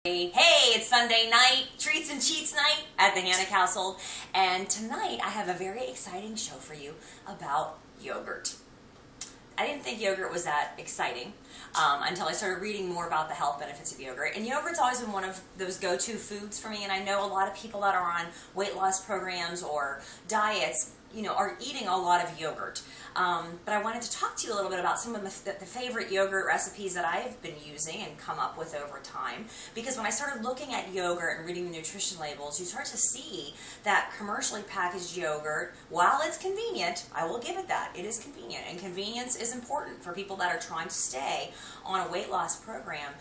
Hey, it's Sunday night, treats and cheats night at the Hannick household, and tonight I have a very exciting show for you about yogurt. I didn't think yogurt was that exciting until I started reading more about the health benefits of yogurt. And yogurt's always been one of those go-to foods for me, and I know a lot of people that are on weight loss programs or diets, are eating a lot of yogurt. But I wanted to talk to you a little bit about some of the favorite yogurt recipes that I've been using and come up with over time. Because when I started looking at yogurt and reading the nutrition labels, you start to see that commercially packaged yogurt, while it's convenient, I will give it that, it is convenient. And convenience is important for people that are trying to stay on a weight loss program.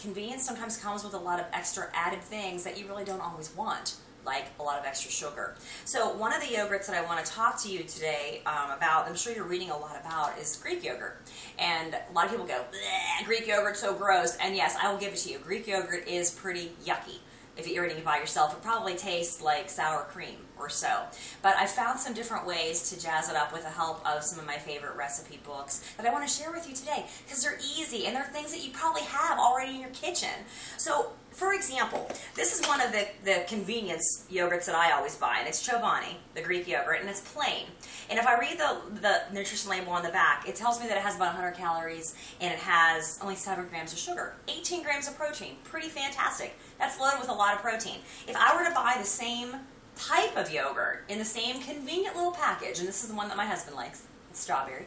Convenience sometimes comes with a lot of extra added things that you really don't always want, like a lot of extra sugar. So one of the yogurts that I want to talk to you today about, I'm sure you're reading a lot about, is Greek yogurt. And a lot of people go, bleh, Greek yogurt's so gross. And yes, I will give it to you. Greek yogurt is pretty yucky. If you're eating it by yourself, it probably tastes like sour cream or so. But I found some different ways to jazz it up with the help of some of my favorite recipe books that I want to share with you today, because they're easy and they're things that you probably have already in your kitchen. So, for example, this is one of the convenience yogurts that I always buy, and it's Chobani, the Greek yogurt, and it's plain. And if I read the nutrition label on the back, it tells me that it has about 100 calories and it has only 7 grams of sugar, 18 grams of protein. Pretty fantastic. That's loaded with a lot of protein. If I were to buy the same type of yogurt in the same convenient little package, and this is the one that my husband likes, it's strawberry.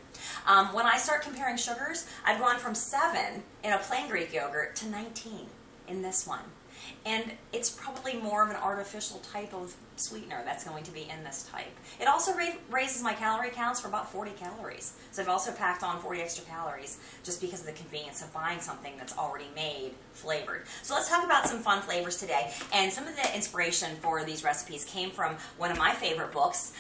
When I start comparing sugars, I've gone from 7 in a plain Greek yogurt to 19 in this one. And it's probably more of an artificial type of sweetener that's going to be in this type. It also raises my calorie counts for about 40 calories. So I've also packed on 40 extra calories just because of the convenience of buying something that's already made, flavored. So let's talk about some fun flavors today. And some of the inspiration for these recipes came from one of my favorite books,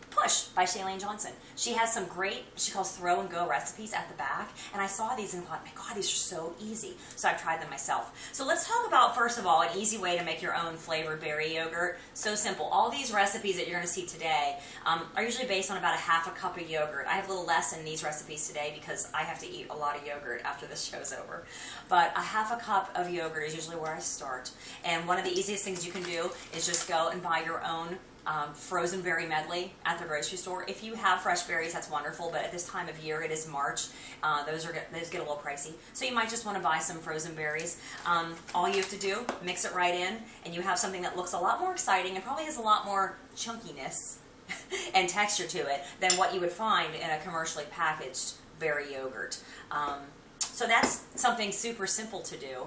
Push by Chalene Johnson. She has some great, she calls throw and go recipes at the back, and I saw these and thought, my God, these are so easy. So I've tried them myself. So let's talk about, first of all, an easy way to make your own flavored berry yogurt. So simple. All these recipes that you're going to see today are usually based on about a half a cup of yogurt. I have a little less in these recipes today because I have to eat a lot of yogurt after this show's over. But a half a cup of yogurt is usually where I start. And one of the easiest things you can do is just go and buy your own frozen berry medley at the grocery store. If you have fresh berries, that's wonderful, but at this time of year, it is March, those get a little pricey. So you might just want to buy some frozen berries. All you have to do, mix it right in, and you have something that looks a lot more exciting and probably has a lot more chunkiness and texture to it than what you would find in a commercially packaged berry yogurt. So that's something super simple to do.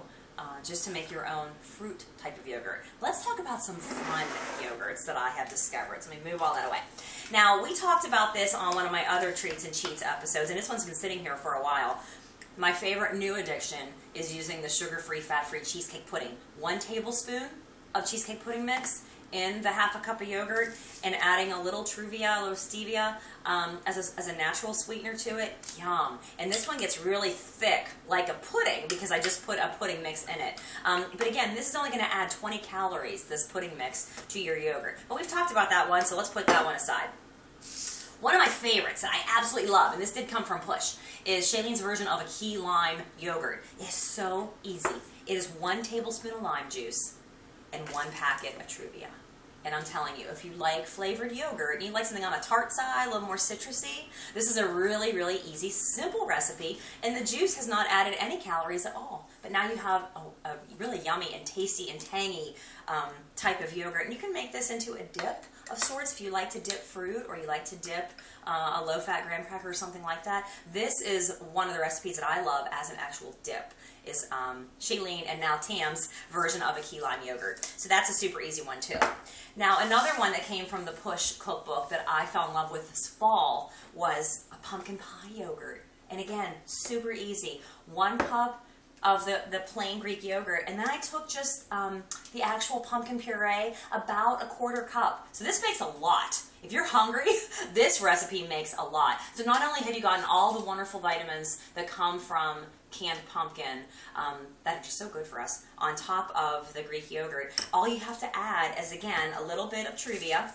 Just to make your own fruit type of yogurt. Let's talk about some fun yogurts that I have discovered. So let me move all that away. Now, we talked about this on one of my other Treats and Cheats episodes, and this one's been sitting here for a while. My favorite new addiction is using the sugar-free, fat-free cheesecake pudding. 1 tablespoon of cheesecake pudding mix in the half a cup of yogurt, and adding a little Truvia, a little stevia as a natural sweetener to it. Yum. And this one gets really thick, like a pudding, because I just put a pudding mix in it. But again, this is only going to add 20 calories, this pudding mix, to your yogurt. But we've talked about that one, so let's put that one aside. One of my favorites that I absolutely love, and this did come from Push, is Shalene's version of a key lime yogurt. It is so easy. It is 1 tablespoon of lime juice and 1 packet of Truvia. And I'm telling you, if you like flavored yogurt and you like something on the tart side, a little more citrusy, this is a really, really easy, simple recipe. And the juice has not added any calories at all. But now you have a really yummy and tasty and tangy type of yogurt. And you can make this into a dip of sorts if you like to dip fruit or you like to dip a low-fat graham cracker or something like that. This is one of the recipes that I love as an actual dip, is Chalene and now Tam's version of a key lime yogurt. So that's a super easy one too. Now, another one that came from the Push cookbook that I fell in love with this fall was a pumpkin pie yogurt. And again, super easy. 1 cup of the plain Greek yogurt, and then I took just the actual pumpkin puree, about a 1/4 cup. So this makes a lot. If you're hungry, this recipe makes a lot. So not only have you gotten all the wonderful vitamins that come from canned pumpkin that are just so good for us, on top of the Greek yogurt, all you have to add is, again, a little bit of Truvia,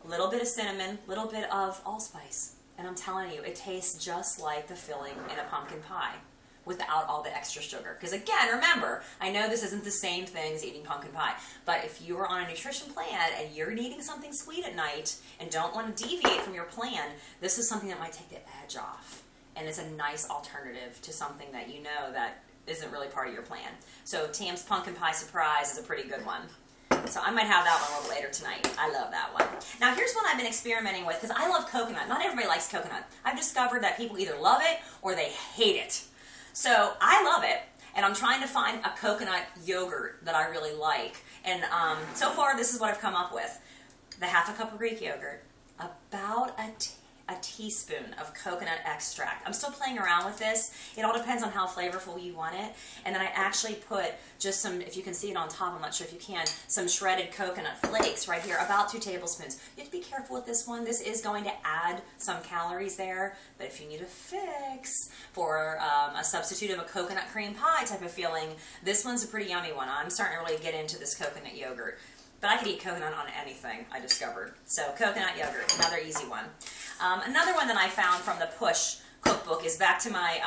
a little bit of cinnamon, a little bit of allspice. And I'm telling you, it tastes just like the filling in a pumpkin pie. without all the extra sugar. Because again, remember, I know this isn't the same thing as eating pumpkin pie, but if you are on a nutrition plan and you're needing something sweet at night and don't want to deviate from your plan, this is something that might take the edge off. And it's a nice alternative to something that you know that isn't really part of your plan. So Tam's Pumpkin Pie Surprise is a pretty good one. So I might have that one a little later tonight. I love that one. Now here's one I've been experimenting with, because I love coconut. Not everybody likes coconut. I've discovered that people either love it or they hate it. So I love it, and I'm trying to find a coconut yogurt that I really like. And so far this is what I've come up with. The half a cup of Greek yogurt, about a teaspoon of coconut extract. I'm still playing around with this. It all depends on how flavorful you want it. And then I actually put just some, if you can see it on top, I'm not sure if you can, some shredded coconut flakes right here, about 2 tablespoons. You have to be careful with this one. This is going to add some calories there, but if you need a fix for a substitute of a coconut cream pie type of feeling, this one's a pretty yummy one. I'm starting to really get into this coconut yogurt. But I could eat coconut on anything, I discovered. So coconut yogurt, another easy one. Another one that I found from the Push cookbook is back to my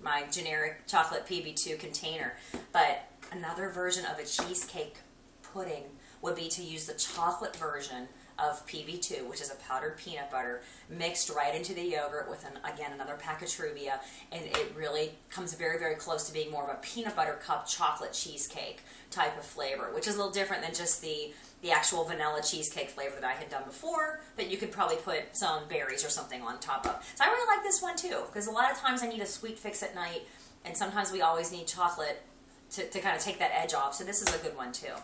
my generic chocolate PB2 container. But another version of a cheesecake pudding would be to use the chocolate version of PB2, which is a powdered peanut butter, mixed right into the yogurt with, again, another pack of Truvia, and it really comes very, very close to being more of a peanut butter cup chocolate cheesecake type of flavor, which is a little different than just the actual vanilla cheesecake flavor that I had done before, but you could probably put some berries or something on top of. So I really like this one too, because a lot of times I need a sweet fix at night, and sometimes we always need chocolate to kind of take that edge off, so this is a good one too.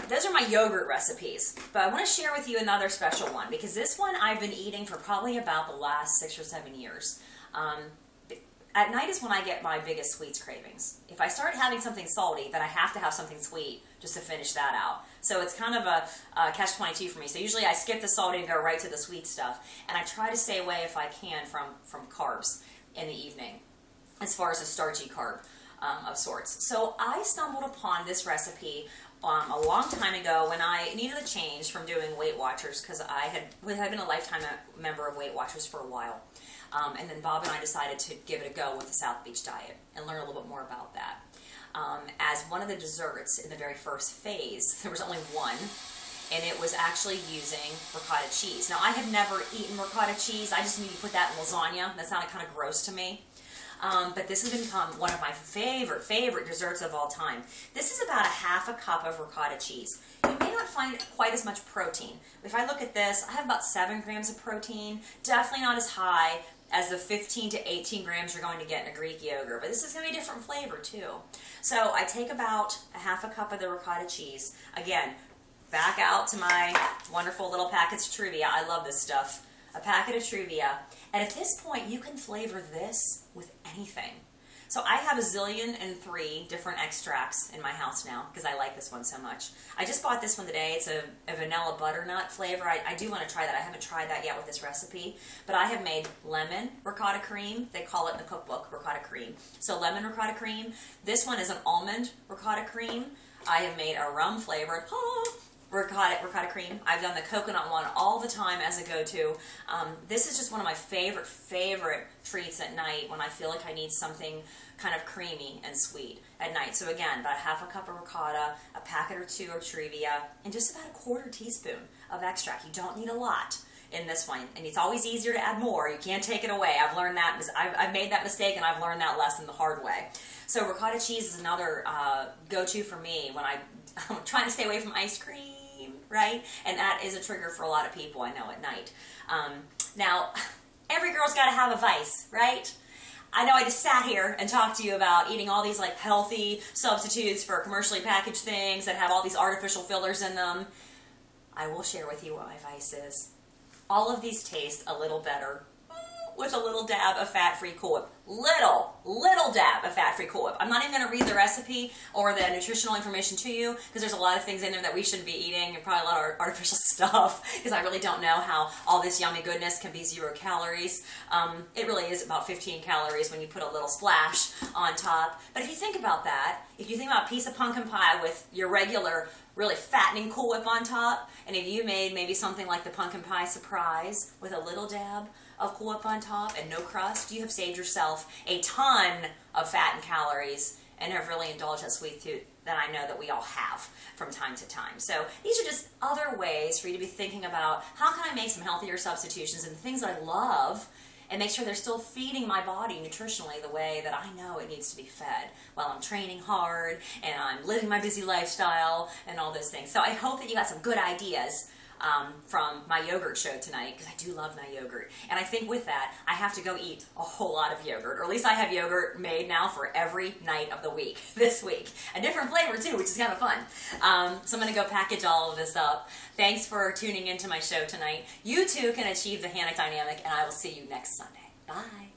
Those are my yogurt recipes, but I want to share with you another special one, because this one I've been eating for probably about the last 6 or 7 years. At night is when I get my biggest sweets cravings. If I start having something salty, then I have to have something sweet just to finish that out. So it's kind of a catch-22 for me. So usually I skip the salty and go right to the sweet stuff, and I try to stay away if I can from carbs in the evening, as far as a starchy carb of sorts. So I stumbled upon this recipe a long time ago when I needed a change from doing Weight Watchers, because I had been a lifetime member of Weight Watchers for a while. And then Bob and I decided to give it a go with the South Beach diet and learn a little bit more about that. As one of the desserts in the very first phase, there was only one, and it was actually using ricotta cheese. Now, I had never eaten ricotta cheese. I just knew you put that in lasagna. That sounded kind of gross to me. But this has become one of my favorite desserts of all time. This is about a half a cup of ricotta cheese. You may not find quite as much protein. If I look at this, I have about 7 grams of protein. Definitely not as high as the 15 to 18 grams you're going to get in a Greek yogurt. But this is going to be a different flavor too. So I take about a half a cup of the ricotta cheese. Again, back out to my wonderful little packets of Truvia. I love this stuff. A packet of Truvia. And at this point, you can flavor this with anything. So I have 1,000,003 different extracts in my house now, because I like this one so much. I just bought this one today. It's a vanilla butternut flavor. I do want to try that. I haven't tried that yet with this recipe. But I have made lemon ricotta cream. They call it in the cookbook ricotta cream. So lemon ricotta cream. This one is an almond ricotta cream. I have made a rum flavored ricotta cream. I've done the coconut one all the time as a go-to. This is just one of my favorite treats at night when I feel like I need something kind of creamy and sweet at night. So again, about a half a cup of ricotta, a packet or 2 of Truvia, and just about a 1/4 teaspoon of extract. You don't need a lot in this one, and it's always easier to add more. You can't take it away. I've learned that. I've made that mistake, and I've learned that lesson the hard way. So ricotta cheese is another go-to for me when I'm trying to stay away from ice cream. Right? And that is a trigger for a lot of people, I know, at night. Now, every girl's got to have a vice, right? I know I just sat here and talked to you about eating all these like healthy substitutes for commercially packaged things that have all these artificial fillers in them. I will share with you what my vice is. All of these taste a little better with a little dab of fat-free Cool Whip. Little dab of fat-free Cool Whip. I'm not even going to read the recipe or the nutritional information to you, because there's a lot of things in there that we shouldn't be eating, and probably a lot of artificial stuff, because I really don't know how all this yummy goodness can be 0 calories. It really is about 15 calories when you put a little splash on top. But if you think about that, if you think about a piece of pumpkin pie with your regular really fattening Cool Whip on top, and if you made maybe something like the Pumpkin Pie Surprise with a little dab of Cool Whip on top and no crust, you have saved yourself myself a ton of fat and calories and have really indulged that sweet tooth that I know that we all have from time to time. So these are just other ways for you to be thinking about how can I make some healthier substitutions and things that I love and make sure they're still feeding my body nutritionally the way that I know it needs to be fed while I'm training hard and I'm living my busy lifestyle and all those things. So I hope that you got some good ideas from my yogurt show tonight, because I do love my yogurt. And I think with that, I have to go eat a whole lot of yogurt, or at least I have yogurt made now for every night of the week, this week. A different flavor too, which is kind of fun. So I'm going to go package all of this up. Thanks for tuning into my show tonight. You too can achieve the Hannah Dynamic, and I will see you next Sunday. Bye.